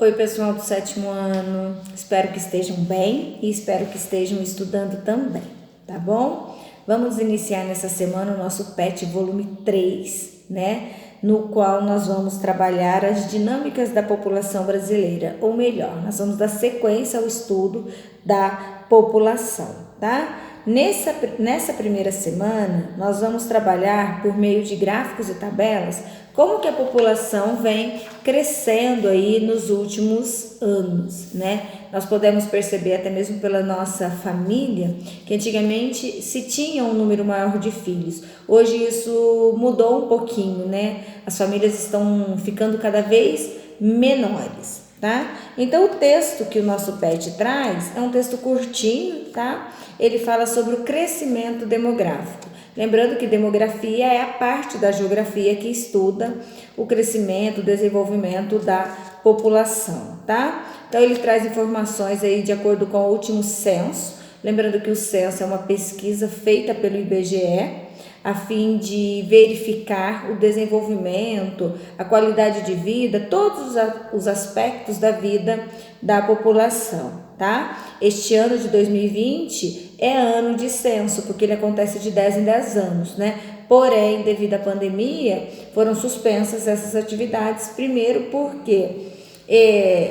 Oi, pessoal do sétimo ano, espero que estejam bem e espero que estejam estudando também, tá bom? Vamos iniciar nessa semana o nosso PET volume 3, né? No qual nós vamos trabalhar as dinâmicas da população brasileira, ou melhor, nós vamos dar sequência ao estudo da população, tá? Nessa primeira semana, nós vamos trabalhar por meio de gráficos e tabelas como que a população vem crescendo aí nos últimos anos, né? Nós podemos perceber até mesmo pela nossa família que antigamente se tinha um número maior de filhos. Hoje isso mudou um pouquinho, né? As famílias estão ficando cada vez menores, tá? Então o texto que o nosso PET traz é um texto curtinho, tá? Ele fala sobre o crescimento demográfico. Lembrando que demografia é a parte da geografia que estuda o crescimento, o desenvolvimento da população, tá? Então ele traz informações aí de acordo com o último censo. Lembrando que o censo é uma pesquisa feita pelo IBGE a fim de verificar o desenvolvimento, a qualidade de vida, todos os aspectos da vida da população, tá? Este ano de 2020 é ano de censo, porque ele acontece de 10 em 10 anos, né? Porém, devido à pandemia, foram suspensas essas atividades, primeiro porque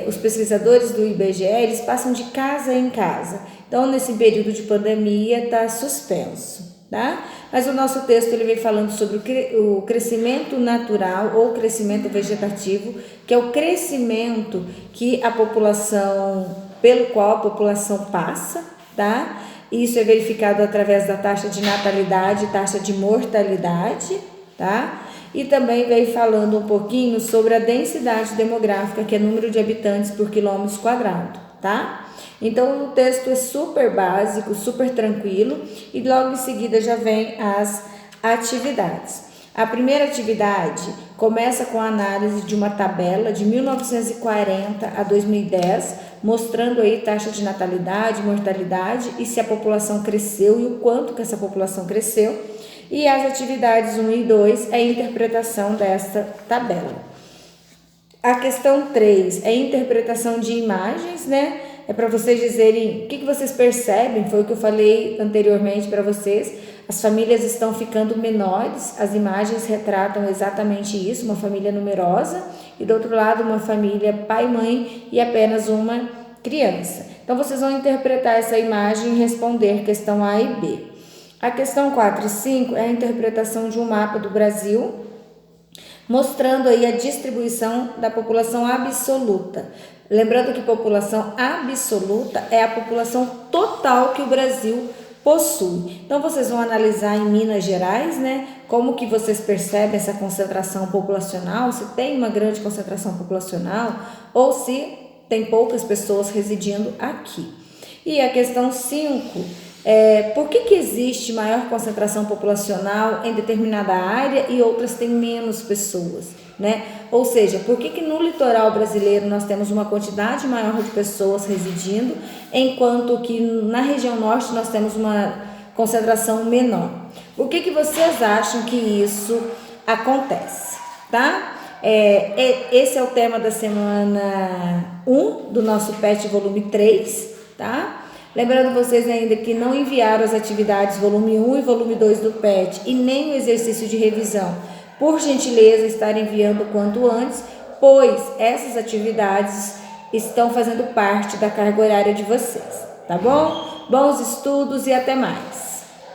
os pesquisadores do IBGE, eles passam de casa em casa, então nesse período de pandemia está suspenso, tá? Mas o nosso texto ele vem falando sobre o crescimento natural ou crescimento vegetativo, que é o crescimento que a população, pelo qual a população passa, tá? Isso é verificado através da taxa de natalidade, taxa de mortalidade, tá? E também vem falando um pouquinho sobre a densidade demográfica, que é número de habitantes por quilômetro quadrado, tá? Então o texto é super básico, super tranquilo e logo em seguida já vem as atividades. A primeira atividade começa com a análise de uma tabela de 1940 a 2010, mostrando aí taxa de natalidade, mortalidade e se a população cresceu e o quanto que essa população cresceu. E as atividades 1 e 2 é a interpretação desta tabela. A questão 3 é a interpretação de imagens, né? É para vocês dizerem o que vocês percebem, foi o que eu falei anteriormente para vocês. As famílias estão ficando menores, as imagens retratam exatamente isso, uma família numerosa e do outro lado uma família pai, mãe e apenas uma criança. Então vocês vão interpretar essa imagem e responder questão A e B. A questão 4 e 5 é a interpretação de um mapa do Brasil, mostrando aí a distribuição da população absoluta. Lembrando que população absoluta é a população total que o Brasil possui. Então vocês vão analisar em Minas Gerais, né, como que vocês percebem essa concentração populacional, se tem uma grande concentração populacional ou se tem poucas pessoas residindo aqui. E a questão 5 por que existe maior concentração populacional em determinada área e outras têm menos pessoas, né? Ou seja, por que no litoral brasileiro nós temos uma quantidade maior de pessoas residindo, enquanto que na região norte nós temos uma concentração menor? Por que vocês acham que isso acontece, tá? Esse é o tema da semana 1 do nosso PET volume 3, tá? Lembrando vocês ainda que não enviaram as atividades volume 1 e volume 2 do PET e nem o exercício de revisão, por gentileza estar enviando o quanto antes, pois essas atividades estão fazendo parte da carga horária de vocês, tá bom? Bons estudos e até mais!